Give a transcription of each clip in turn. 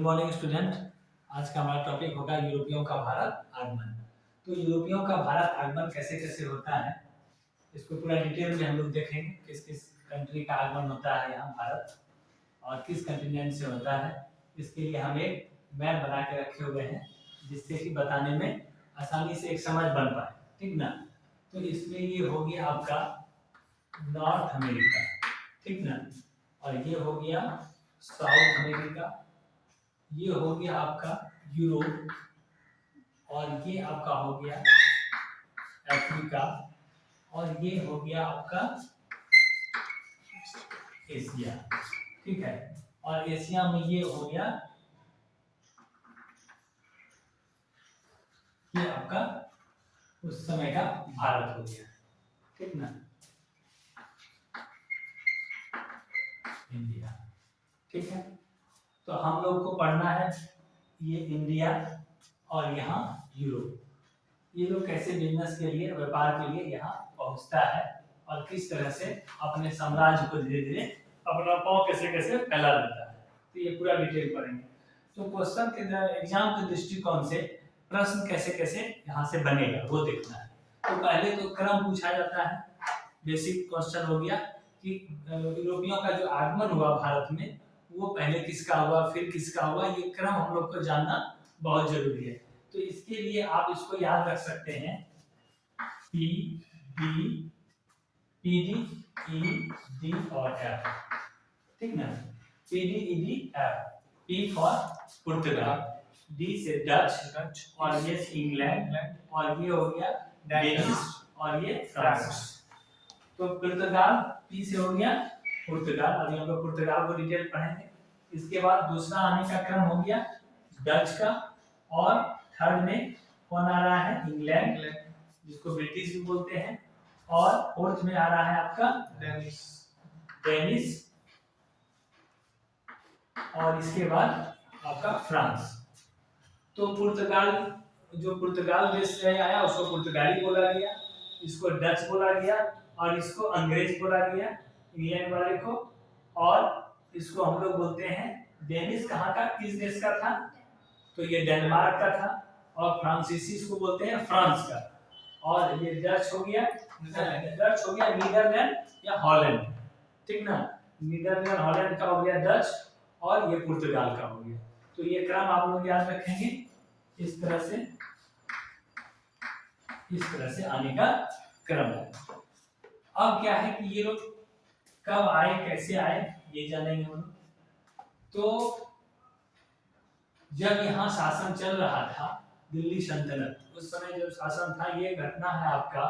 Morning student. आज का हमारा टॉपिक होगा यूरोपियों का भारत आगमन। तो यूरोपियों का भारत आगमन कैसे कैसे होता है, इसको पूरा डिटेल में हम लोग देखेंगे। किस किस कंट्री का आगमन होता है यहाँ भारत और किस कंटिनेंट से होता है। इसके लिए हम एक मैप बना के रखे हुए हैं जिससे कि बताने में आसानी से एक समझ बन पाए, ठीक ना। तो इसमें ये हो गया आपका नॉर्थ अमेरिका, ठीक ना, और ये हो गया साउथ अमेरिका, ये हो गया आपका यूरोप, और ये आपका हो गया अफ्रीका, और ये हो गया आपका एशिया, ठीक है। और एशिया में ये हो गया, ये आपका उस समय का भारत हो गया, ठीक ना, इंडिया, ठीक है। तो हम लोग को पढ़ना है ये इंडिया और यहाँ यूरोप। ये लोग कैसे बिजनेस के लिए, व्यापार के लिए यहाँ पहुँचता है और किस तरह से अपने साम्राज्य को धीरे धीरे अपना पाँव कैसे कैसे फैला देता है। तो ये पूरा डिटेल पढ़ेंगे। तो क्वेश्चन के एग्जाम के दृष्टिकोण से प्रश्न कैसे कैसे यहाँ से बनेगा वो देखना है। तो पहले तो क्रम पूछा जाता है। बेसिक क्वेश्चन हो गया कि यूरोपियों का जो आगमन हुआ भारत में वो पहले किसका हुआ, फिर किसका हुआ, ये क्रम हम लोग को जानना बहुत जरूरी है। तो इसके लिए आप इसको याद रख सकते हैं, P D P D E D और एफ, ठीक ना। P D E D F, P for Portugal, D से डच, और ये इंग्लैंड, और ये हो गया डेनिश, और ये फ्रांस। तो पुर्तगाल पी से हो गया पुर्तगाल। अभी हम लोग पुर्तगाल को डिटेल पढ़ेंगे। इसके बाद दूसरा आने का क्रम हो गया डच का, और थर्ड में कौन आ रहा है, इंग्लैंड, जिसको ब्रिटिश भी बोलते हैं, और फोर्थ में आ रहा है आपका डेनिश, और इसके बाद आपका फ्रांस। तो पुर्तगाल, जो पुर्तगाल देश से आया उसको पुर्तगाली बोला गया, इसको डच बोला गया, और इसको अंग्रेज बोला गया इंग्लैंड वाले को, और इसको हम लोग बोलते हैं डेनिश। कहाँ का, किस देश का था, तो ये डेनमार्क का था, और फ्रांसीसी इसको बोलते हैं फ्रांस का, और ये डच हो गया, नीदरलैंड या हॉलैंड, ठीक ना। नीदरलैंड हॉलैंड का हो गया डच, और ये पुर्तगाल का हो गया। तो ये क्रम आप लोग याद रखेंगे। इस तरह से आने का क्रम है। अब क्या है कि ये लोग कब आए, कैसे आए, ये जानेंगे हम लोग। तो जब यहाँ शासन चल रहा था दिल्ली सल्तनत, उस समय जब शासन था, ये घटना है आपका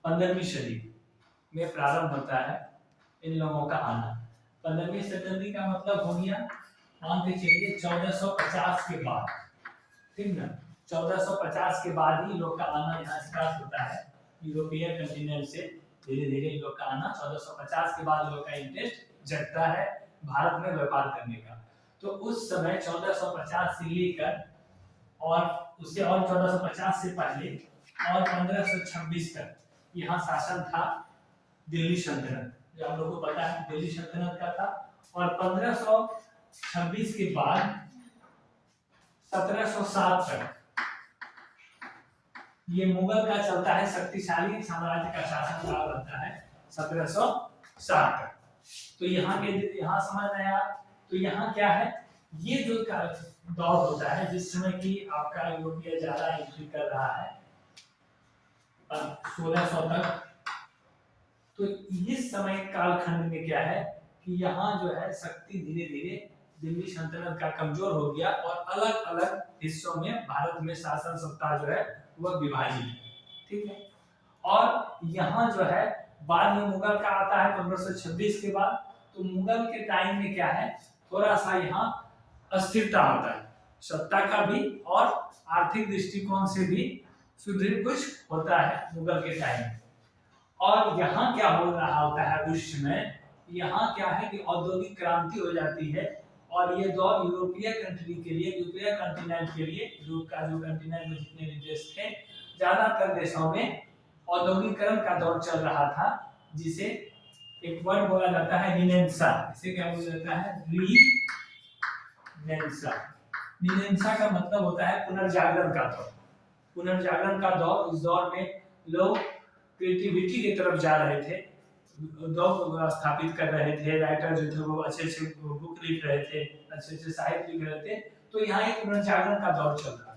15वीं सदी में प्रारंभ होता है इन लोगों का आना। 15वीं सदी का मतलब हो गया, मान के चलिए 1450 के बाद, ठीक ना। 1450 के बाद ही लोग का आना यहाँ स्टार्ट होता है। यूरोपियन कंटिनेंट से धीरे धीरे लोग का आना 1450 के बाद लोग का इंटरेस्ट जगता है भारत में व्यापार करने का। तो उस समय 1450 से लेकर और उससे और 1450 से पहले और 1526 तक यहाँ शासन था दिल्ली सल्तनत, जो आप लोगों को पता है दिल्ली सल्तनत का था। और 1526 के बाद 1707 तक ये मुगल का चलता है, शक्तिशाली साम्राज्य का शासन काल रहता है 1707 तक। तो यहाँ समझ रहे हैं आप। तो यहाँ क्या है, ये जो दौर होता है जिस समय की आपका यूरोपीय ज्यादा एंट्री कर रहा है 1600 तक। तो इस समय कालखंड में क्या है कि यहाँ जो है शक्ति धीरे धीरे दिल्ली सल्तनत का कमजोर हो गया, और अलग अलग हिस्सों में भारत में शासन सत्ता जो है वह विभाजित है, ठीक है। और यहाँ जो है बाद में मुगल का आता है 1526 के बाद। तो मुगल के टाइम में क्या है, थोड़ा सा यहाँ अस्थिरता होता है, सत्ता का भी और आर्थिक दृष्टिकोण से भी सुदृढ़ कुछ होता है मुगल के टाइम में। और यहाँ क्या हो रहा होता है उस समय, यहाँ क्या है कि औद्योगिक क्रांति हो जाती है, और ये दौर यूरोपीय कंट्री के लिए, यूरोपीय कंटिनेंट के लिए, यूरोप का जो कंटिनेंट में जितने भी देश थे, ज्यादातर देशों में औद्योगिकरण का दौर चल रहा था, जिसे एक वर्ड बोला जाता है रिनेसां। इसे क्या बोला जाता है, निनेंसा। निनेंसा का मतलब होता है पुनर्जागरण का दौर। पुनर्जागरण का दौर, इस दौर में लोग क्रिएटिविटी की तरफ जा रहे थे, दौर स्थापित कर रहे थे, राइटर जो थे वो अच्छे अच्छे बुक लिख रहे थे, अच्छे अच्छे साहित्य लिख रहे थे, तो यहाँ एक पुनर्जागरण का दौर चल रहा था।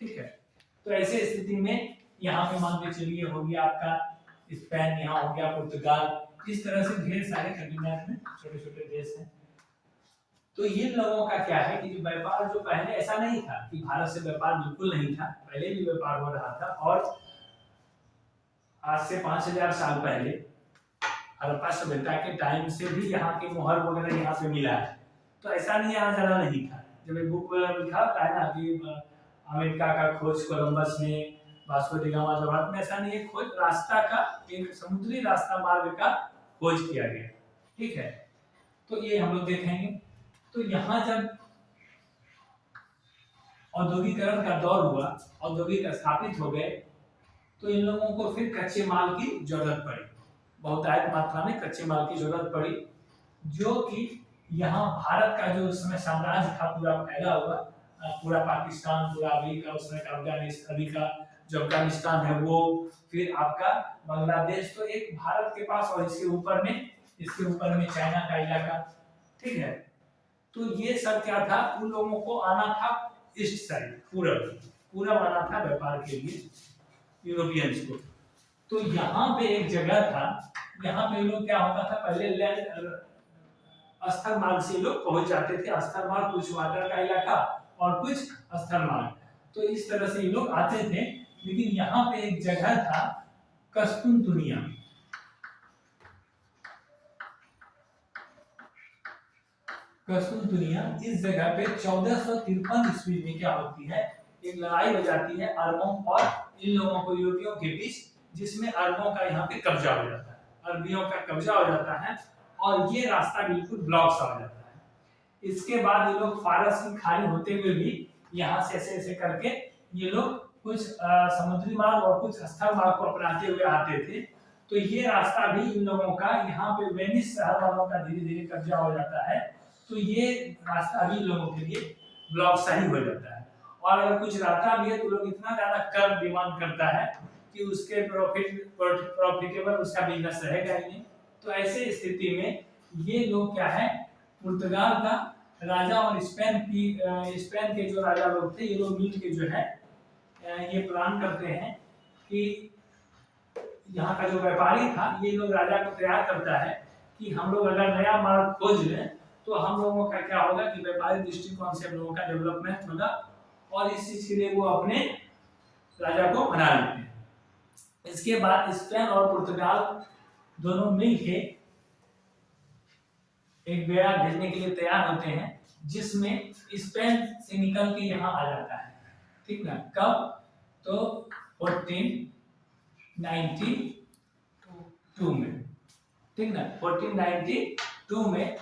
ठीक है, तो ऐसे स्थिति में यहाँ पे मान के चलिए हो गया आपका स्पेन, यहाँ हो गया पुर्तगाल, इस तरह से ढेर सारे कंटिनेंट में छोटे छोटे देश हैं। तो ये लोगों का क्या है कि जो व्यापार, जो पहले ऐसा नहीं था कि भारत से व्यापार बिल्कुल नहीं था, पहले भी व्यापार हो रहा था, और आज से 5000 साल पहले हड़प्पा सभ्यता के टाइम से भी यहाँ के मोहर वगैरह यहाँ पे मिला है। तो ऐसा नहीं यहाँ जाना नहीं था। जब एक बुक वगैरह लिखा होता है ना कि अमेरिका का खोज कोलंबस ने, वास्को डी गामा जो भारत में, ऐसा नहीं है, खोज रास्ता का, एक समुद्री रास्ता मार्ग का खोज किया गया। ठीक है, तो ये हम लोग देखेंगे। तो यहाँ जब औद्योगिकरण का दौर हुआ, औद्योगिक स्थापित हो गए, तो इन लोगों को फिर कच्चे माल की जरूरत पड़ी, बहुतायत मात्रा में कच्चे माल की जरूरत पड़ी, जो कि यहाँ भारत का जो उस समय साम्राज्य था पूरा फैला हुआ, पूरा पाकिस्तान, पूरा अफ्रीका, उसमें अफ्रीका जो अफगानिस्तान है वो, फिर आपका बांग्लादेश, तो एक भारत के पास, और इसके ऊपर में चाइना का इलाका। ठीक है, तो ये सब क्या था, उन लोगों को आना था ईस्ट साइड, पूरब आना था व्यापार के लिए यूरोपियंस को। तो यहाँ पे एक जगह था, यहाँ पे लोग क्या होता था, पहले लैंड स्थल मार्ग से लोग पहुंच जाते थे, स्थल मार्ग कुछ वाटर का इलाका और कुछ स्थल मार्ग, तो इस तरह से ये लोग आते थे। लेकिन यहाँ पे एक जगह था कस्तुनतुनिया, इस जगह पे 1453 ईस्वी में क्या होती है, एक लड़ाई हो जाती है अरबों और इन लोगों को, यूरोपियों के बीच, जिसमें अरबों का यहाँ पे कब्जा हो जाता है, अरबियों का कब्जा हो जाता है, और ये रास्ता बिल्कुल ब्लॉक सा हो जाता है। इसके बाद ये लोग फारस की खाड़ी होते हुए भी यहाँ से ऐसे ऐसे करके ये लोग कुछ समुद्री मार्ग और कुछ स्थल मार्ग को अपनाते हुए आते थे। तो ये रास्ता भी इन लोगों का, यहाँ पे वेनिस शहर वालों का धीरे धीरे कब्जा हो जाता है, तो ये रास्ता भी लोगों के लिए ब्लॉक सा ही हो जाता है। और अगर कुछ रहता भी है तो लोग इतना ज्यादा कर डिमांड करता है कि उसके प्रॉफिटेबल उसका बिजनेस रहेगा ही नहीं। तो ऐसे स्थिति में ये लोग क्या है, पुर्तगाल का राजा और स्पेन के जो राजा लोग थे, ये लोग मिल के जो है ये प्लान करते हैं कि यहाँ का जो व्यापारी था, ये लोग राजा को तैयार करता है कि हम लोग अगर नया मार्ग खोज लें तो हम लोगों का क्या होगा कि व्यापारिक दृष्टिकोण से हम लोगों का डेवलपमेंट होगा, और इस चीज के लिए वो अपने राजा को बना लेते हैं। इसके बाद स्पेन और पुर्तगाल दोनों मिलके एक बेड़ा भेजने के लिए तैयार होते हैं, जिसमें स्पेन से निकल के यहाँ आ जाता है। ठीक ना, कब, तो 1492 में, ठीक ना, 1492 में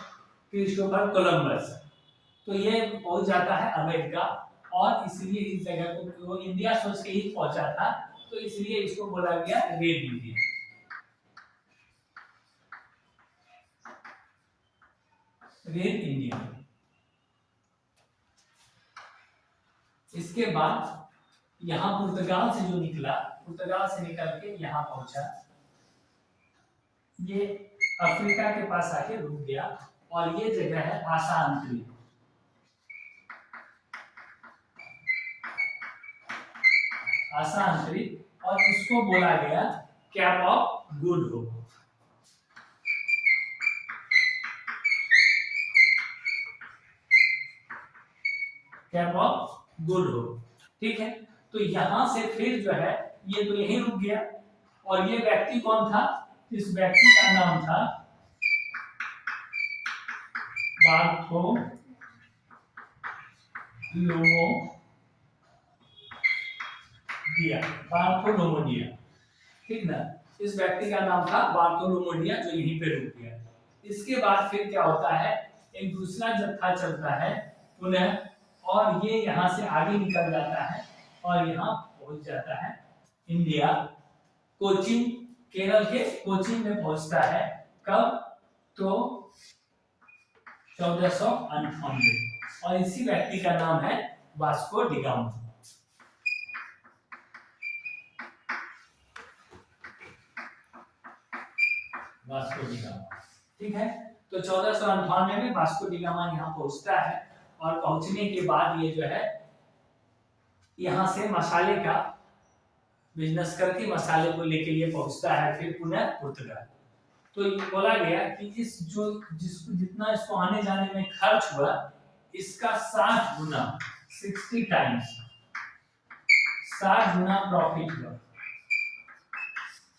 क्रिस्टोफर कोलंबस, तो ये पहुंच जाता है अमेरिका, और इसलिए इस जगह को वो इंडिया सोच के ही पहुंचा था, तो इसलिए इसको बोला गया रेड इंडिया। Red India. इसके बाद यहाँ पुर्तगाल से जो निकला, पुर्तगाल से निकल के यहाँ पहुंचा, ये अफ्रीका के पास आके रुक गया, और ये जगह है आसांत्री। आसांत्री, और इसको बोला गया cap of good hope. Cap of good hope. ठीक है, तो यहां से फिर जो है ये तो यहीं रुक गया, और ये व्यक्ति कौन था, इस व्यक्ति का नाम था बार्थोलोमोडिया। ठीक ना, इस व्यक्ति का नाम था बार्थोलोमोडिया, जो यहीं पे रुक गया। इसके बाद फिर क्या होता है, एक दूसरा जत्था चलता है पुनः, और ये यहाँ से आगे निकल जाता है और यहाँ पहुंच जाता है इंडिया, कोचीन, केरल के कोचीन में पहुंचता है। कब, तो 1498। और इसी व्यक्ति का नाम है Vasco D gamma. Vasco D gamma, ठीक है। तो 1498 में वास्को डी गामा यहाँ पहुंचता है और पहुंचने के बाद ये जो है यहाँ से मसाले का बिजनेस करके मसाले को लेके लिए पहुंचता है फिर पुनः पुर्तगाल। तो ये बोला गया कि इस जो जिसको जितना इसको आने जाने में खर्च हुआ इसका 60 गुना 60 टाइम्स 60 गुना प्रॉफिट हुआ,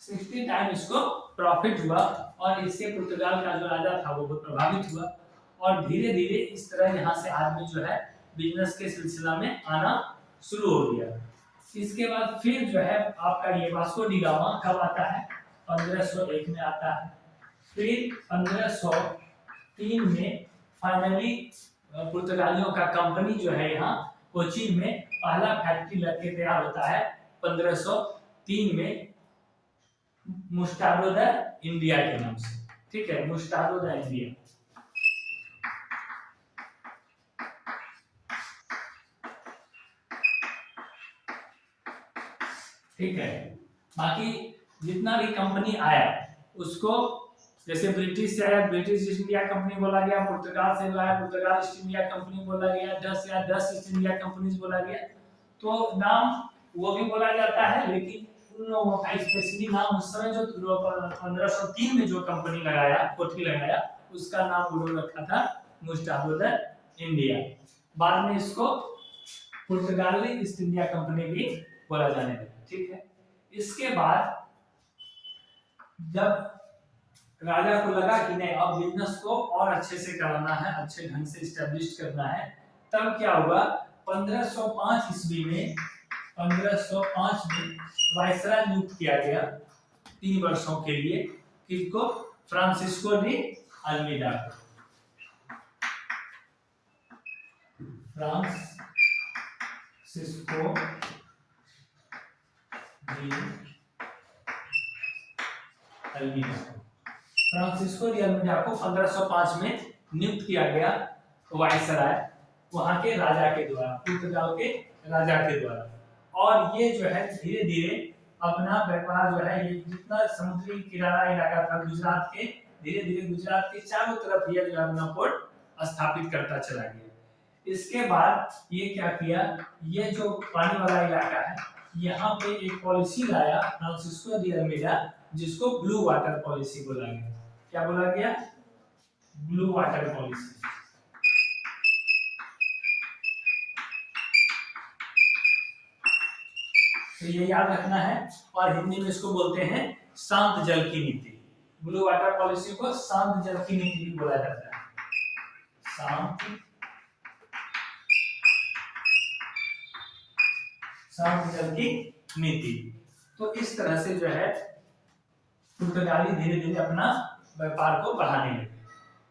60 टाइम इसको प्रॉफिट हुआ और इससे पुर्तगाल का जो राजा था वो बहुत प्रभावित हुआ और धीरे धीरे इस तरह यहाँ से आदमी जो है बिजनेस के सिलसिला में आना शुरू हो गया। इसके बाद फिर जो है आपका ये वास्को डी गामा कब आता है? 1501 में आता है। फिर 1503 में फाइनली पुर्तगालियों का कंपनी जो है यहाँ कोचीन में पहला फैक्ट्री लग के तैयार होता है 1503 में मुस्टाडो द इंडिया के नाम से, ठीक है, मुस्टाडो द इंडिया। ठीक है, बाकी जितना भी कंपनी आया उसको जैसे ब्रिटिश से आया ब्रिटिश ईस्ट इंडिया कंपनी बोला गया, पुर्तगाल से आया पुर्तगाल ईस्ट इंडिया कंपनी बोला गया, डच या डच ईस्ट इंडिया कंपनी बोला गया। तो नाम वो भी बोला जाता है लेकिन उन लोगों का स्पेशली नाम उस समय जो 1503 में जो कंपनी लगाया कोठी लगाया उसका नाम वो लोग रखा था मुस्टाडो द इंडिया। बाद में इसको पुर्तगाली ईस्ट इंडिया कंपनी भी बोला जाने लगा, ठीक है। इसके बाद जब राजा को लगा कि नहीं अब बिजनेस को और अच्छे से कराना है, अच्छे ढंग से इस्टेब्लिश करना है, तब क्या हुआ 1505 ईस्वी में 1505 में वायसराय नियुक्त किया गया 3 वर्षों के लिए किसको? फ्रांसिस्को डी अल्मीडा को। Francisco de Almeida Francisco de Almeida को 1505 में नियुक्त किया गया वायसराय वहां के राजा के द्वारा, पुर्तगाल के राजा के द्वारा। और ये जो है धीरे धीरे अपना व्यापार जो है ये जितना समुद्री किनारा इलाका था गुजरात के, धीरे धीरे गुजरात के चारों तरफ ये जो अपना पोर्ट स्थापित करता चला गया। इसके बाद ये क्या किया, ये जो पानी वाला इलाका है यहाँ पे एक पॉलिसी लाया फ्रांसिस्को डी अल्मीडा जिसको ब्लू वाटर पॉलिसी बोला गया। क्या बोला गया? Blue water policy. तो ये याद रखना है और हिंदी में इसको बोलते हैं शांत जल की नीति। ब्लू वाटर पॉलिसी को शांत जल की नीति भी बोला जाता है, शांत जल की नीति। तो इस तरह से जो है पुर्तगाली धीरे धीरे अपना व्यापार को बढ़ाने लगे,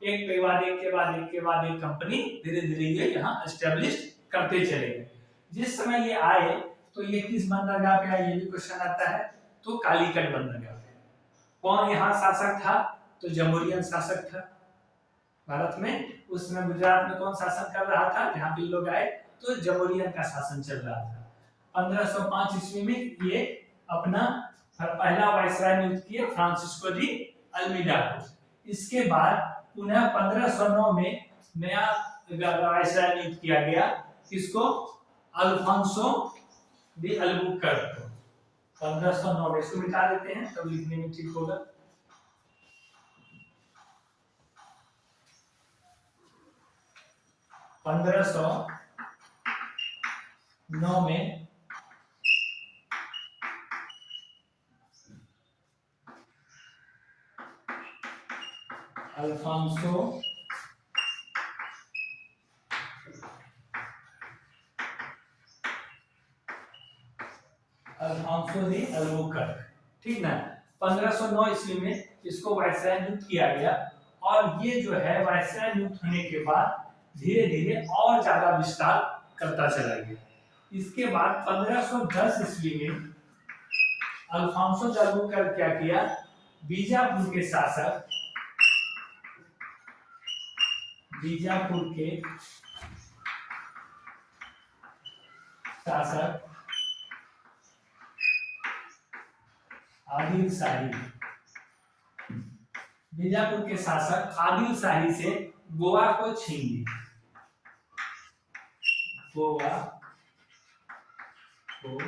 एक के बाद एक के बाद एक के बाद एक कंपनी धीरे धीरे ये यहाँ एस्टेब्लिश करते चले गए। जिस समय ये आए तो ये किस बंदरगाह पे आए ये भी क्वेश्चन आता है, तो कालीकट बंदरगाह पे। कौन यहाँ शासक था? तो जमहूरियन शासक था भारत में। उस समय गुजरात में कौन शासन कर रहा था? जहाँ पे लोग आए तो जमहूरियन का शासन चल रहा था। 1505 ईस्वी में ये अपना पहला वायसराय नियुक्त किए फ्रांसिस्को डी अल्मीडा को। इसके बाद पुनः 1509 में नया वायसराय नियुक्त किया गया, किसको? अल्फांसो डी अल्बुकर्क को। 1509 में इसको मिटा देते हैं तब लिखने में ठीक होगा। पंद्रह सौ नौ में अल्फांसो डी अल्बुकर्क, ठीक ना। 1509 ईस्वी में इसको वायसराय नियुक्त किया गया और ये जो है वायसराय नियुक्त होने के बाद धीरे धीरे और ज्यादा विस्तार करता चला गया। इसके बाद 1510 ईस्वी में अल्फांसो डी अल्बुकर्क क्या किया, बीजापुर के शासक बीजापुर के शासक आदिल शाही, बीजापुर के शासक आदिल शाही से गोवा को छीन लिया, गोवा को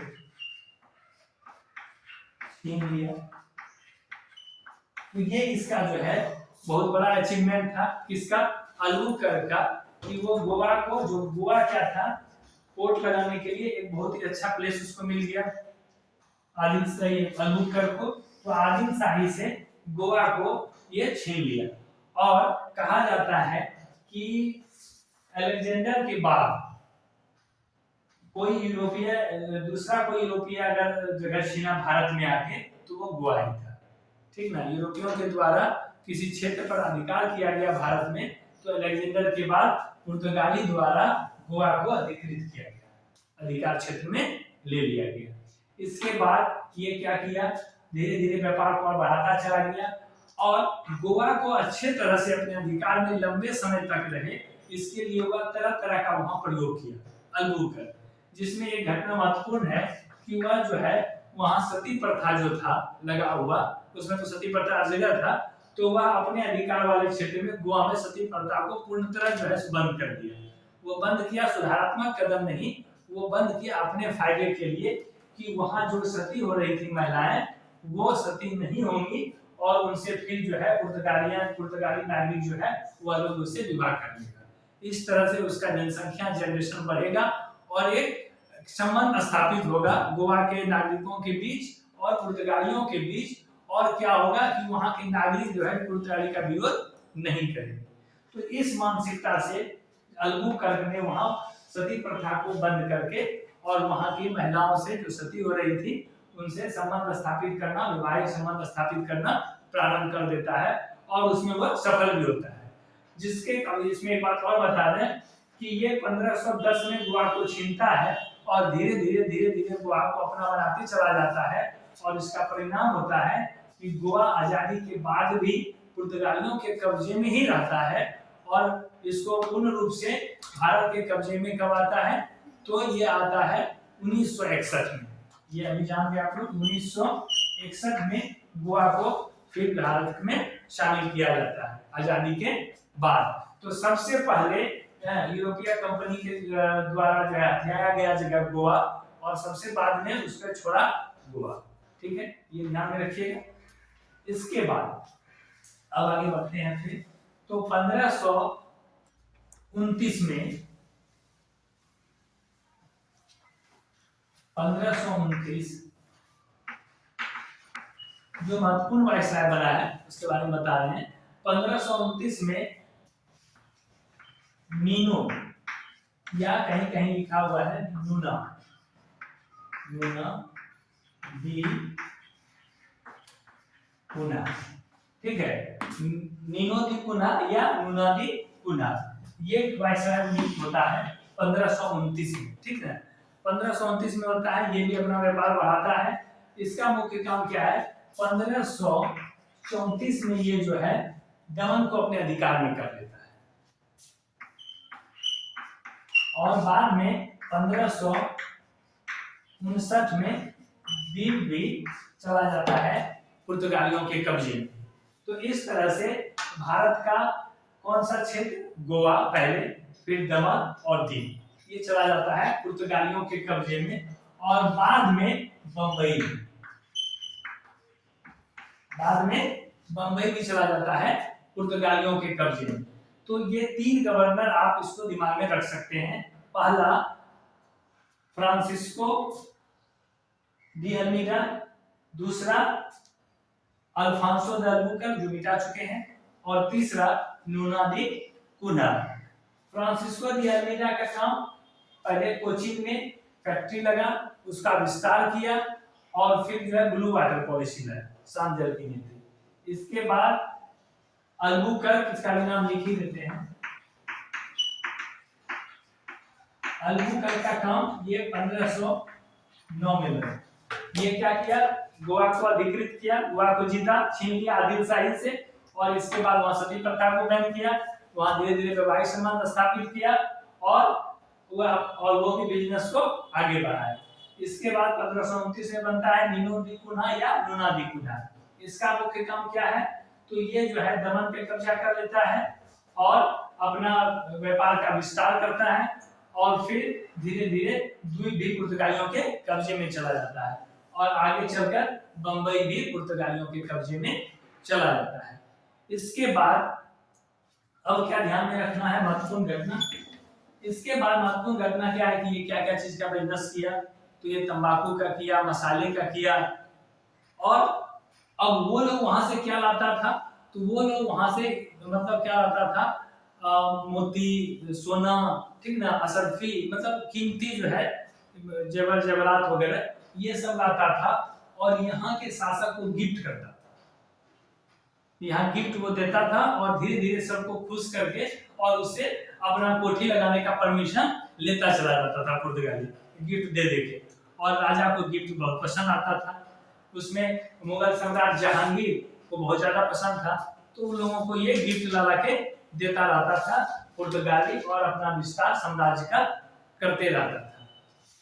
छीन लिया। तो ये इसका जो है बहुत बड़ा अचीवमेंट था, किसका, अल्बुकर्क का, कि वो गोवा को, जो गोवा क्या था, पोर्ट लगाने के लिए एक बहुत ही अच्छा प्लेस उसको मिल गया आदिल शाही अल्बुकर्क को। तो आदिल शाही से गोवा को ये छीन लिया। और कहा जाता है कि अलेक्जेंडर के बाद कोई यूरोपीय, दूसरा कोई यूरोपीय अगर जगह छीना भारत में आके तो वो गोवा ही था, ठीक ना। यूरोपियों के द्वारा किसी क्षेत्र पर अधिकार किया गया भारत में, तो अलेक्जेंडर के बाद पुर्तगाली द्वारा गोवा को अधिकृत किया गया, अधिकार क्षेत्र में ले लिया गया। इसके बाद ये क्या किया, धीरे धीरे व्यापार को बढ़ाता चला गया और गोवा को अच्छे तरह से अपने अधिकार में लंबे समय तक रहे, इसके लिए वह तरह तरह का वहां प्रयोग किया अल्बुकर्क। जिसमें एक घटना महत्वपूर्ण है कि वह जो है वहां सती प्रथा जो था लगा हुआ, उसमें तो सती प्रथा जगह था, तो वह अपने अधिकार वाले क्षेत्र में गोवा में सती प्रथा को पूर्ण तरह जो है बंद कर दिया। वो बंद किया सुधारात्मक कदम नहीं, वो बंद किया अपने फायदे के लिए, कि वहां जो सती हो रही थी महिलाएं वो सती नहीं होंगी और उनसे फिर जो है पुर्तगाली नागरिक जो है वह लोग उससे विवाह कर लेगा। इस तरह से उसका जनसंख्या जनरेशन बढ़ेगा और एक संबंध स्थापित होगा गोवा के नागरिकों के बीच और पुर्तगालियों के बीच। और क्या होगा कि वहां के नागरिक जो है पुर्तगाली का विरोध नहीं करेंगे। तो इस मानसिकता से अल्बुकर्क ने वहां सती प्रथा को बंद करके और वहां की महिलाओं से जो सती हो रही थी उनसे संबंध स्थापित करना, वैवाहिक संबंध स्थापित करना प्रारंभ कर देता है और उसमें वह सफल भी होता है। जिसके इसमें एक बात और बता दें कि ये 1510 में गोवा को छीनता है और धीरे धीरे गोवा को अपना बनाते चला जाता है। और इसका परिणाम होता है कि गोवा आजादी के बाद भी पुर्तगालियों के कब्जे में ही रहता है और इसको पूर्ण रूप से भारत के कब्जे में कब आता है, तो ये आता है 1961 में। ये अभी जान गए आप लोग, 1961 में गोवा को फिर भारत में शामिल किया जाता है आजादी के बाद। तो सबसे पहले यूरोपीय कंपनी के द्वारा जो है हथियाया गया जगह गोवा और सबसे बाद में उसको छोड़ा गोवा, ठीक है, ये ध्यान में रखिएगा। इसके बाद अब आगे बढ़ते हैं फिर। तो 1529 में 1529 जो महत्वपूर्ण वायसराय बना है उसके बारे में बता रहे हैं। 1529 में मीनो या कहीं कहीं लिखा हुआ है नूना, दी पुना, ठीक है, नीनो दी पुना या नूना दी पुना, ये वायसराय नियुक्त होता है 1529 में, ठीक है। 1529 में होता है, ये भी अपना व्यापार बढ़ाता है। इसका मुख्य काम क्या है, 1534 में ये जो है दमन को अपने अधिकार में कर लेता है और बाद में 1559 में द्वीप भी चला जाता है पुर्तगालियों के कब्जे में। तो इस तरह से भारत का कौन सा क्षेत्र, गोवा पहले, फिर दमन और दीव, ये चला जाता है पुर्तगालियों के कब्जे में। और बाद में बंबई भी चला जाता है पुर्तगालियों के कब्जे में। तो ये तीन गवर्नर आप इसको दिमाग में रख सकते हैं। पहला फ्रांसिस्को डी अल्मीडा, दूसरा अल्फांसो द अल्बुकर्क जो मिटा चुके हैं, और तीसरा नूना दी पुना। फ्रांसिस्को डी अल्मीडा का काम पहले कोचीन में फैक्ट्री लगा, उसका विस्तार किया और फिर जो है ब्लू वाटर पॉलिसी लाया, शांत जल की नीति। इसके बाद अल्बुकर्क, इसका भी नाम लिख ही देते हैं, अल्बुकर्क का काम ये 1509 में लगा। ये क्या किया, गोवा को अधिकृत किया, गोवा को जीता, छीन लिया आदिल शाही से, और इसके बाद वहां सती प्रथा को बैन किया, वहां धीरे धीरे वैवाहिक संबंध स्थापित किया और और वो भी बिजनेस को आगे बढ़ाए। इसके बाद 1529 में बनता है नीनो दी कुन्हा या लूना दी कुन्हा। इसका मुख्य काम क्या है, तो ये जो है दमन पे कब्जा कर लेता है और अपना व्यापार का विस्तार करता है और फिर धीरे धीरे द्वीप भी पुर्तगालियों के कब्जे में चला जाता है और आगे चलकर बंबई भी पुर्तगालियों के कब्जे में चला जाता है। इसके बाद अब क्या ध्यान में रखना है, महत्वपूर्ण घटना। इसके बाद महत्वपूर्ण घटना क्या है कि ये क्या क्या चीज का बिजनेस किया, तो ये तंबाकू का किया, मसाले का किया। और अब वो लोग वहां से क्या लाता था, तो वो लोग वहां से मतलब क्या लाता था, मोती, सोना, ठीक ना, असरफी, मतलब कीमती जो है जेवर जेवरात वगैरह ये सब लाता था और यहाँ के शासक को गिफ्ट करता था। यहाँ गिफ्ट वो देता था और धीरे धीरे सबको खुश करके और उससे अपना कोठी लगाने का परमिशन लेता चला जाता था पुर्तगाली, गिफ्ट दे दे के। और राजा को गिफ्ट बहुत पसंद आता था। उसमें मुगल सम्राट जहांगीर को बहुत ज्यादा पसंद था, तो उन लोगों को ये गिफ्ट ला के देता रहता था पुर्तगाली और अपना विस्तार साम्राज्य का करते रहता था।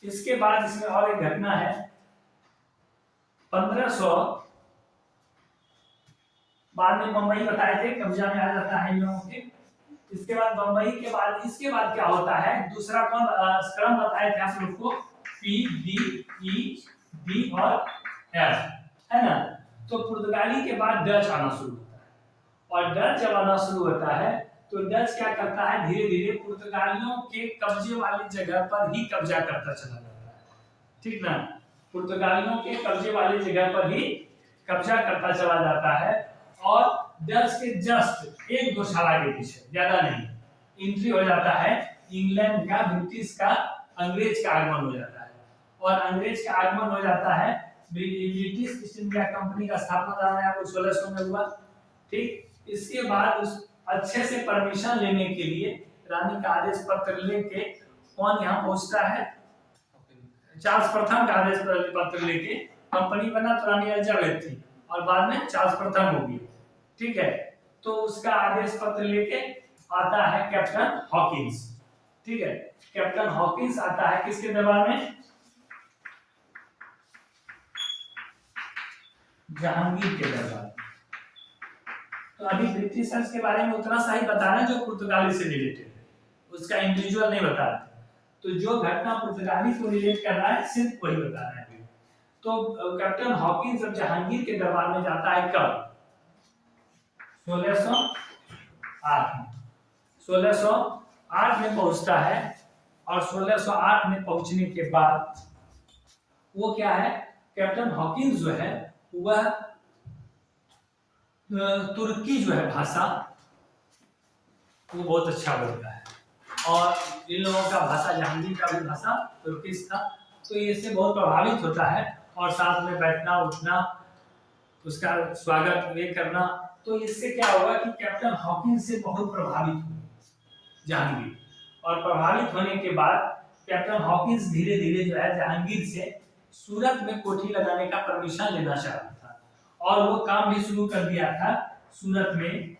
इसके बाद इसमें और एक घटना है, 1500 बाद में बंबई बताए थे कब्जा में आ जाता है इन लोगों के। इसके बाद बंबई के बाद इसके बाद क्या होता है, दूसरा कौन क्रम बताए थे आप लोग को, पी डी ई डी और एफ, है ना। तो पुर्तगाली के बाद डच आना शुरू होता है और डच जब आना शुरू होता है तो डच क्या करता है, धीरे धीरे पुर्तगालियों के कब्जे वाली जगह पर ही कब्जा करता चला जाता है, ठीक ना। पुर्तगालियों के कब्जे वाली जगह पर ही कब्जा करता चला जाता है और डच के जस्ट एक दो साल के पीछे, ज्यादा नहीं, एंट्री हो जाता है इंग्लैंड का, ब्रिटिश का, अंग्रेज का आगमन हो जाता है। और अंग्रेज का आगमन हो जाता है, ब्रिटिश ईस्ट इंडिया कंपनी का स्थापना 1600 में हुआ, ठीक। इसके बाद उस अच्छे से परमिशन लेने के लिए रानी का आदेश पत्र लेके कौन यहाँ पहुंचता है, चार्ल्स प्रथम का आदेश पत्र लेके कंपनी बना, तो रानी एलिजाबेथ थी और बाद में चार्ल्स प्रथम हो गई, ठीक है। तो उसका आदेश पत्र लेके आता है कैप्टन हॉकिंस, ठीक है। कैप्टन हॉकिंस आता है किसके दरबार में, जहांगीर के दरबार। तो अभी ब्रिटिशर्स के बारे में उतना सा ही बता रहे हैं जो पुर्तगाली से रिलेटेड है, उसका इंडिविजुअल नहीं बता रहे। तो जो घटना पुर्तगाली को रिलेट कर रहा है सिर्फ वही बता रहे हैं। तो कैप्टन हॉकिंस जब जहांगीर के दरबार में जाता है कब, 1608 में, 1608 में पहुंचता है। और 1608 में पहुंचने के बाद वो क्या है, कैप्टन हॉकिंस जो है वह तुर्की जो है भाषा वो बहुत अच्छा बोलता है और इन लोगों का भाषा, जहांगीर का भी भाषा तुर्किश था। तो इससे बहुत प्रभावित होता है और साथ में बैठना उठना, उसका स्वागत ये करना। तो इससे क्या होगा कि कैप्टन हॉकिंस से बहुत प्रभावित हुए जहांगीर, और प्रभावित होने के बाद कैप्टन हॉकिंस धीरे धीरे जो है जहांगीर से सूरत में कोठी लगाने का परमिशन लेना चाहता था और वो काम भी शुरू कर दिया था। सूरत में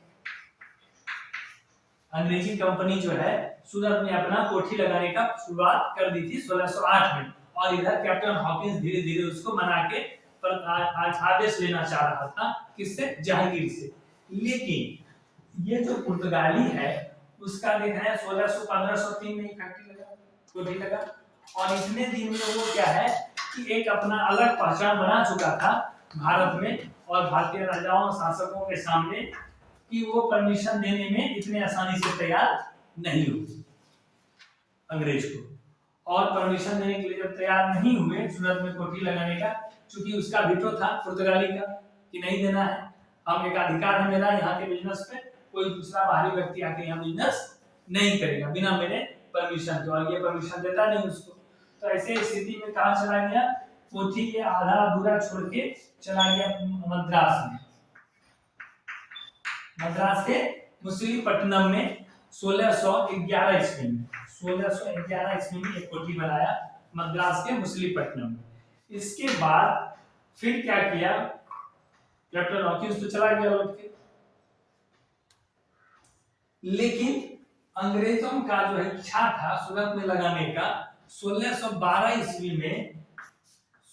अंग्रेजी कंपनी जो है सूरत में अपना कोठी लगाने का शुरुआत कर दी थी 1608 में, और इधर कैप्टन हॉकिंस धीरे धीरे उसको मना के आदेश लेना चाह रहा था, किससे, जहांगीर से। लेकिन ये जो पुर्तगाली है उसका देखा है 1503 में फैक्ट्री लगा, कोठी लगा, और इतने दिन में वो क्या है कि एक अपना अलग पहचान बना चुका था भारत में और भारतीय राजाओं शासकों के सामने कि वो परमिशन देने में इतने आसानी से तैयार नहीं हुए अंग्रेज को। और परमिशन देने के लिए जब तैयार नहीं हुए सूरत में कोठी लगाने का, क्योंकि उसका वीटो था पुर्तगाली का कि नहीं देना है, हम एक अधिकार है मेरा यहाँ के बिजनेस पे, कोई दूसरा बाहरी व्यक्ति आके यहाँ बिजनेस नहीं करेगा बिना मेरे परमिशन के, और ये परमिशन देता नहीं उसको। तो ऐसे स्थिति में कहा चला गया, कोठी के आधा अधूरा छोड़ के चला गया मद्रास में, मद्रास के मछलीपट्टनम में 1611 ईस्वी में, 1611 ईस्वी में एक कोठी बनाया मद्रास के मछलीपट्टनम में। इसके बाद फिर क्या किया, कैप्टन हॉकिंस तो चला गया लौट के, लेकिन अंग्रेजों का जो है इच्छा था सूरत में लगाने का 1612 ईस्वी में,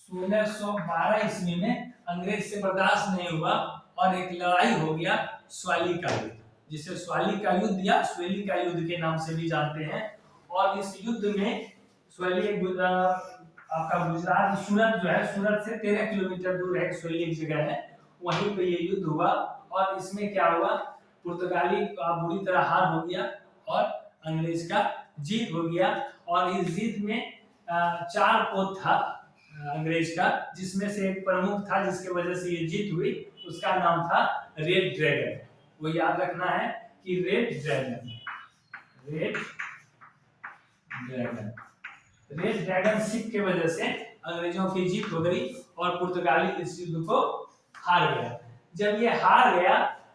1612 ईस्वी में अंग्रेज से बर्दाश्त नहीं हुआ और एक लड़ाई हो गया स्वाली का युद्ध, जिसे स्वाली का युद्ध या स्वेली का युद्ध के नाम से भी जानते हैं। और इस युद्ध में स्वेली आपका गुजरात सूरत जो है, सूरत से 13 किलोमीटर दूर है स्वेली एक जगह है, वहीं पे ये युद्ध हुआ। और इसमें क्या हुआ, पुर्तगाली का बुरी तरह हार हो गया और अंग्रेज का जीत हो गया। और इस जीत में 4 पोत था अंग्रेज का, जिसमें से एक प्रमुख था जिसके वजह से ये जीत हुई, उसका नाम था रेड ड्रैगन। वो याद रखना है कि red dragon, red dragon, red dragon ship के वजह से अंग्रेजों की जीत हो गई और पुर्तगाली इस युद्ध को हार गया। जब ये हार गया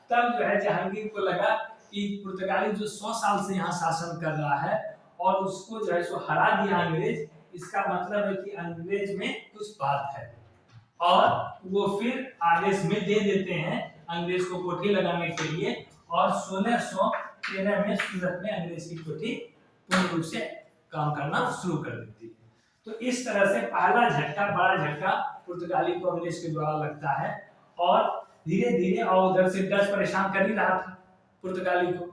तब जो है जहांगीर को लगा कि पुर्तगाली जो 100 साल से यहाँ शासन कर रहा है और उसको जो है सो हरा दिया अंग्रेज, इसका मतलब है कि अंग्रेज में कुछ बात है। और वो फिर आदेश में दे देते हैं अंग्रेज को कोठी लगाने के लिए और 1613 में सूरत में अंग्रेज की कोठी पूर्ण रूप से काम करना शुरू कर देती है। तो इस तरह से पहला झटका, बड़ा झटका पुर्तगाली को अंग्रेज के द्वारा लगता है। और धीरे धीरे और उधर से डच परेशान कर ही रहा था पुर्तगाली को।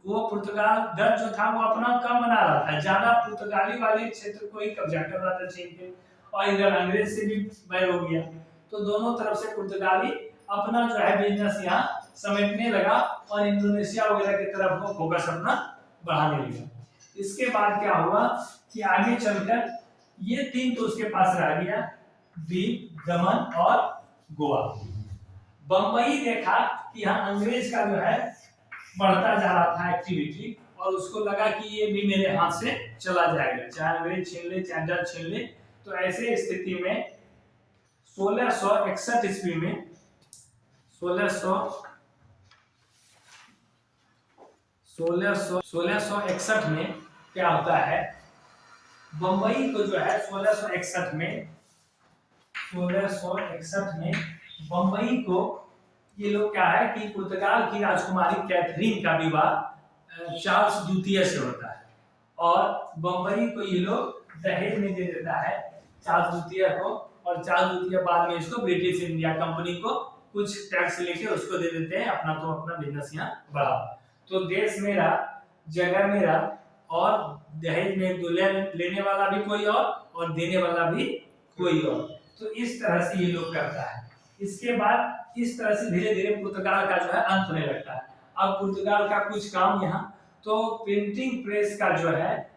वो पुर्तगाल डच जो था वो अपना काम बना रहा था, ज्यादा पुर्तगाली वाले क्षेत्र को ही कब्जा कर रहा था चीन पे, और इधर अंग्रेज से भी बैर हो गया। तो दोनों तरफ से पुर्तगाली अपना जो है बिजनेस यहाँ समेटने लगा और इंडोनेशिया वगैरह की तरफ वो फोकस अपना बढ़ाने लगा। इसके बाद क्या हुआ कि आगे चलकर ये 3 तो उसके पास रह गया, दीव, दमन और गोवा। बंबई देखा कि यहाँ अंग्रेज का जो है बढ़ता जा रहा था एक्टिविटी, और उसको लगा कि ये भी मेरे हाथ से चला जाएगा, चाहे अंग्रेज छीन ले चाहे डच छीन ले। तो ऐसे स्थिति में 1661 ईस्वी में 1661 में क्या होता है, बंबई को जो है 1661 में बंबई को ये लोग क्या है कि पुर्तगाल की राजकुमारी कैथरीन का विवाह चार्ल्स द्वितीय से होता है और बंबई को ये लोग दहेज में दे देता है चार्ल्स द्वितीय को। और चार्ल्स द्वितीय बाद में इसको ब्रिटिश इंडिया कंपनी को कुछ टैक्स लेके उसको दे देते हैं, अपना तो अपना बिजनेस यहाँ बढ़ा। तो देश मेरा, जगह मेरा, और दहेज में दुल्हन लेने वाला भी कोई और देने वाला भी कोई और। तो इस तरह से ये लोग करता है। इसके बाद इस तरह से धीरे धीरे पुर्तगाल का जो है अंत होने लगता है। अब पुर्तगाल का कुछ काम यहाँ, तो प्रिंटिंग प्रेस का जो है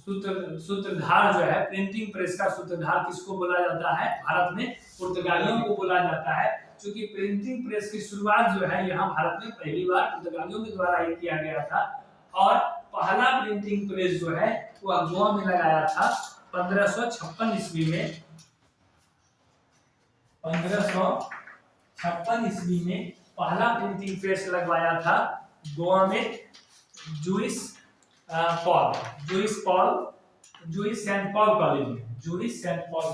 सूत्रधार जो है, प्रिंटिंग प्रेस का सूत्रधार किसको बोला जाता है, भारत में पुर्तगालियों को बोला जाता है। क्योंकि प्रिंटिंग प्रेस की शुरुआत जो है यहाँ भारत में पहली बार पुर्तगालियों के द्वारा ही किया गया था। और पहला प्रिंटिंग प्रेस जो है वो गोवा में लगाया था 1556 ईस्वी में। 1556 ईस्वी में पहला प्रिंटिंग प्रेस लगवाया था गोवा में जूइस सेंट पॉल कॉलेज में, जूइस सेंट पॉल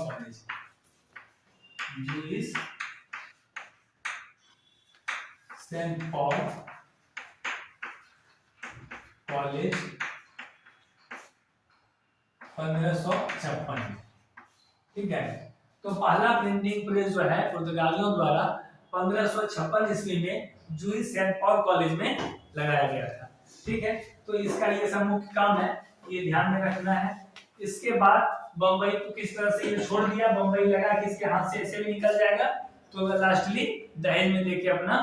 कॉलेज 1556। ठीक है, तो पहला प्रिंटिंग प्रेस जो है पुर्तगालियों द्वारा 1556 ईस्वी में जूइस सेंट पॉल कॉलेज में लगाया गया था। ठीक है, तो इसका ये सब मुख्य काम है, ये ध्यान में रखना है। इसके बाद बंबई को किस तरह से ये छोड़ दिया, बंबई लगा कि इसके हाथ से ऐसे भी निकल जाएगा, तो लास्टली दहेज में देके अपना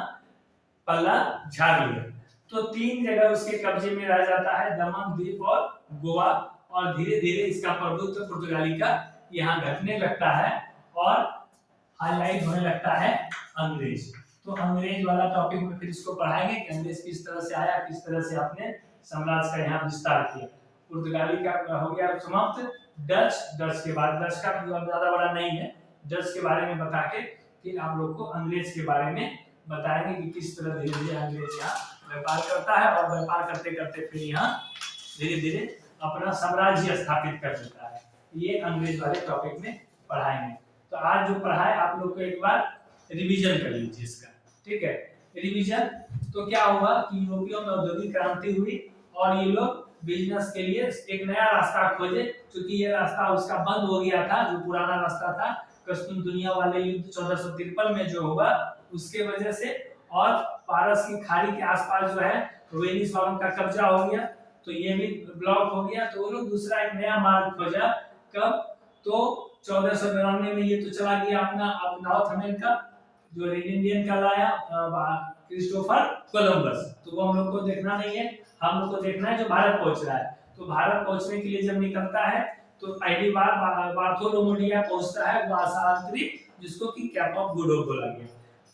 पल्ला झाड़ लिया। तो 3 जगह उसके कब्जे में रह जाता है, दमन, दीव और गोवा। और धीरे धीरे इसका प्रभुत्व पुर्तगाली का यहाँ घटने लगता है और हाईलाइट होने लगता है अंग्रेज। तो अंग्रेज वाला टॉपिक में फिर इसको पढ़ाएंगे कि अंग्रेज किस तरह से आया, किस तरह से अपने साम्राज्य का यहाँ विस्तार किया। पुर्तगाली का हो गया समाप्त। डच के बाद, डच का ज्यादा बड़ा नहीं है, डच के बारे में बता के फिर आप लोग को अंग्रेज के बारे में बताएंगे कि किस तरह धीरे धीरे अंग्रेज यहाँ व्यापार करता है और व्यापार करते करते फिर यहाँ धीरे धीरे अपना साम्राज्य स्थापित कर देता है। ये अंग्रेज वाले टॉपिक में पढ़ाएंगे। तो आज जो पढ़ा है आप लोग को एक बार रिवीजन कर लीजिए इसका। ठीक है, रिवीजन। तो क्या हुआ कि यूरोपियों में औद्योगिक क्रांति हुई और ये लोग बिजनेस के लिए एक नया रास्ता खोजे, क्योंकि ये रास्ता उसका बंद हो गया था, जो पुराना रास्ता था कस्तून दुनिया वाले युद्ध 1453 में जो हुआ उसके वजह से, और पारस की खाड़ी के आसपास जो है वेनिस वालों का कब्जा हो गया, तो ये भी ब्लॉक हो गया। तो वो लोग दूसरा एक नया मार्ग खोजा। कब? तो 1492 में ये तो चला गया अपना नॉर्थ अमेरिका, जो इंडियन का लाया क्रिस्टोफर कोलंबस, तो वो हम लोग को देखना नहीं है, हम लोग को देखना है जो भारत पहुंच रहा है। तो भारत पहुंचने के लिए जब निकलता है तो पहली बार बार्थोलोमेडिया पहुंचता है वासांतरी, जिसको कि कैप ऑफ गुड होप बोला गया।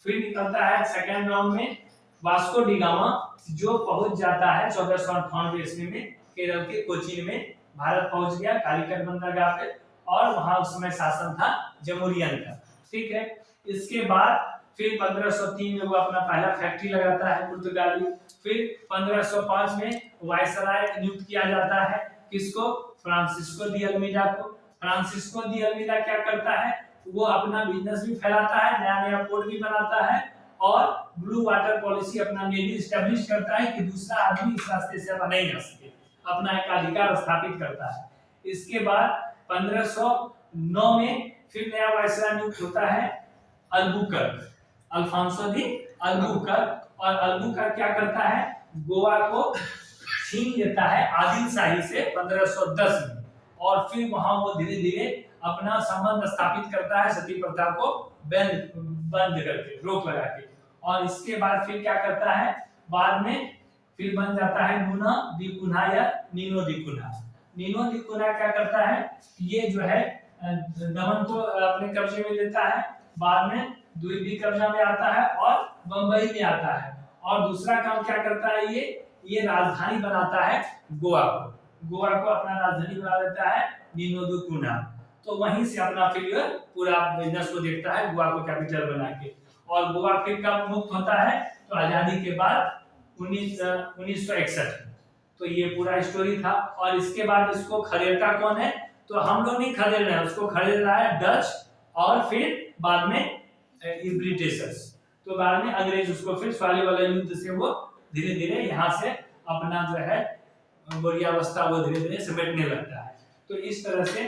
फिर निकलता है सेकेंड राउंड में वास्को डी गामा, जो पहुंच जाता है 1498 ईस्वी में केरल के कोचीन में भारत पहुंच गया कालीकट बंदरगाह पे, और वहां उस समय शासन था जमहूरियन का। ठीक है, इसके बाद फिर 1503 में वो अपना पहला फैक्ट्री लगाता है पुर्तगाली। फिर 1505 में वायसराय नियुक्त किया जाता है, किसको? फ्रांसिस्को दी अल्मीडा को। फ्रांसिस्को दी अल्मीडा क्या करता है? वो अपना बिजनेस भी फैलाता है, नया नया पोर्ट भी बनाता है, और ब्लू वाटर पॉलिसी अपना नेवी एस्टेब्लिश करता है कि दूसरा आदमी इस रास्ते से अब नहीं जा सके, अपना एक अधिकार स्थापित करता है। इसके बाद 1509 में फिर नया वायसराय नियुक्त होता है अल्बुकर्क, अल्फांसो दी अल्बुकर्क, और अल्बुकर्क क्या करता है? गोवा को छीन लेता है आदिलशाही से 1510 में, और फिर वहां वो धीरे धीरे अपना संबंध स्थापित करता है सती प्रथा को बंद करके, रोक लगा के। और इसके बाद फिर क्या करता है? बाद में फिर बन जाता है नूना दी कुन्हा या नीनो दी कुन्हा। नीनो दी कुन्हा क्या करता है? ये जो है दमन को अपने कब्जे में लेता है, बाद में द्वीप कब्जा में आता है और बंबई में आता है, और दूसरा काम क्या करता है? ये राजधानी बनाता है गोवा को, गोवा को अपना राजधानी बना देता है नीनो दी कुन्हा। तो वहीं से अपना फिर पूरा बिजनेस को देखता है गोवा को कैपिटल बना के। और गोवा फिर कब मुक्त होता है? तो आजादी के बाद 1961। तो ये पूरा स्टोरी था। और इसके बाद इसको खरीदता कौन है? तो हम लोग नहीं खरीद रहे हैं, उसको खरीद रहा है डच, और फिर बाद में ब्रिटिशर्स। तो बाद में अंग्रेज उसको फिर स्वाली वाला युद्ध से वो धीरे धीरे यहाँ से अपना जो है बोरियावस्था वो धीरे धीरे समेटने लगता है। तो इस तरह से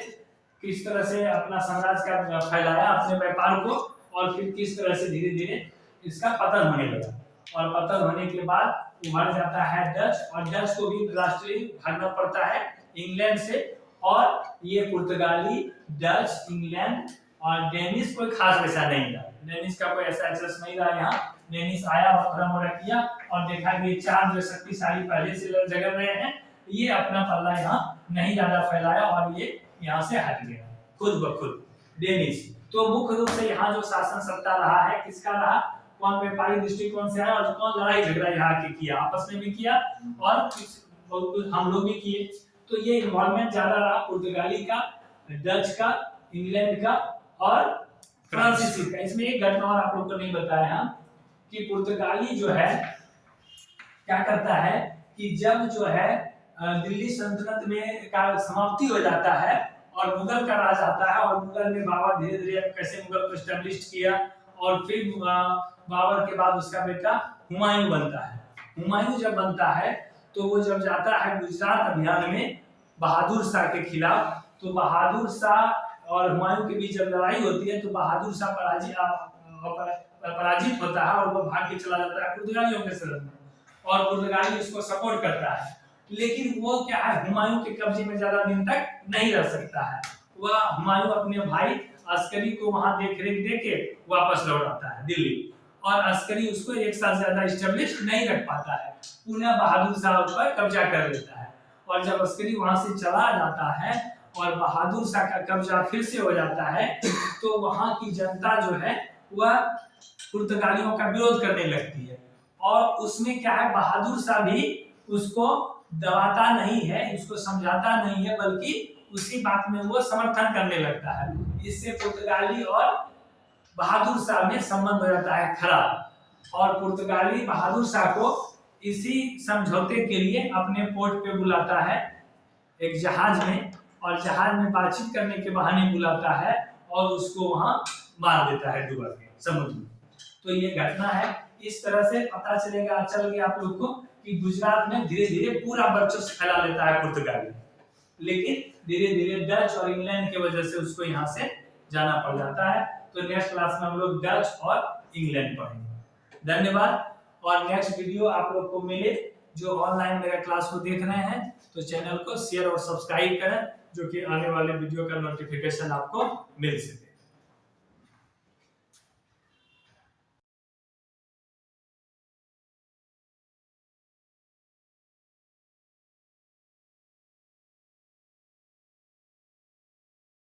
किस तरह से अपना साम्राज्य का फैलाया अपने व्यापार को, और फिर किस तरह से धीरे धीरे इसका पतन होने लगा। और पतन होने के बाद उभर जाता है डच, और डच को भी राष्ट्रीय भागना पड़ता है इंग्लैंड से। और ये पुर्तगाली, डच, इंग्लैंड और डेनिश कोई खास वैसा नहीं था, डेनिश का कोई ऐसा एक्सेस नहीं रहा यहाँ। डेनिश आया और थोड़ा मोड़ा किया और देखा कि चार जो शक्तिशाली पहले से जगह रहे हैं, ये अपना पल्ला यहाँ नहीं ज्यादा फैलाया और ये यहाँ से हट गया खुद ब खुद डेनिश। तो मुख्य रूप से यहाँ जो शासन सत्ता रहा है किसका रहा? कौन व्यापारी दृष्टिकोण से है, और कौन लड़ाई झगड़ा यहाँ की किया, आपस में भी किया और हम लोग भी किए। तो ये इन्वॉल्वमेंट ज्यादा रहा पुर्तगाली का, डच का, इंग्लैंड का और फ्रांसीसी का। इसमें एक घटना और आप लोग को नहीं बताया हम कि पुर्तगाली जो है क्या करता है कि जब जो है दिल्ली सल्तनत में का समाप्ति हो जाता है और मुगल का राज आता है, और मुगल में बाबर धीरे धीरे कैसे मुगल को एस्टेब्लिश किया, और फिर बाबर के बाद उसका बेटा हुमायूं बनता है। हुमायूं जब बनता है तो वो जब जाता है गुजरात अभियान में बहादुर शाह के खिलाफ, तो बहादुर शाह और हुमायूं के बीच जब लड़ाई होती है तो बहादुर शाह पराजित होता है और वो भाग के चला जाता है पुर्तगालियों के शरण में, और पुर्तगाली उसको सपोर्ट करता है। लेकिन वो क्या है, हुमायूं के कब्जे में ज्यादा दिन तक नहीं रह सकता है। वह हुमायूं अपने भाई अस्करी को वहां देखरेख देके वापस लौट आता है दिल्ली, और अस्करी उसको एक साल ज्यादा एस्टेब्लिश नहीं रख पाता है, पुनः बहादुर शाह पर कब्जा कर लेता है। और जब अस्करी वहां से चला जाता है और बहादुर शाह का कब्जा फिर से हो जाता है, तो वहां की जनता जो है वह पुर्तगालियों का विरोध करने लगती है, और उसमें क्या है, बहादुर शाह भी उसको दबाता नहीं है, उसको समझाता नहीं है, बल्कि उसी बात में वो समर्थन करने लगता है। इससे पुर्तगाली और बहादुर शाह में संबंध हो जाता है खराब, और पुर्तगाली बहादुर शाह को इसी समझौते के लिए अपने पोर्ट पे बुलाता है एक जहाज में, और जहाज में बातचीत करने के बहाने बुलाता है और उसको वहां मार देता है डुबा के समुद्र में। तो ये घटना है। इस तरह से पता चल गया आप लोग को कि गुजरात में धीरे धीरे पूरा वर्चस्व फैला लेता है पुर्तगाली, लेकिन धीरे धीरे डच और इंग्लैंड की वजह से उसको यहाँ से जाना पड़ जाता है। तो नेक्स्ट क्लास में हम लोग डच और इंग्लैंड पढ़ेंगे। धन्यवाद। और नेक्स्ट वीडियो आप लोग को मिले, जो ऑनलाइन मेरा क्लास को देख रहे हैं तो चैनल को शेयर और सब्सक्राइब करें, जो कि आने वाले वीडियो का नोटिफिकेशन आपको मिल सके।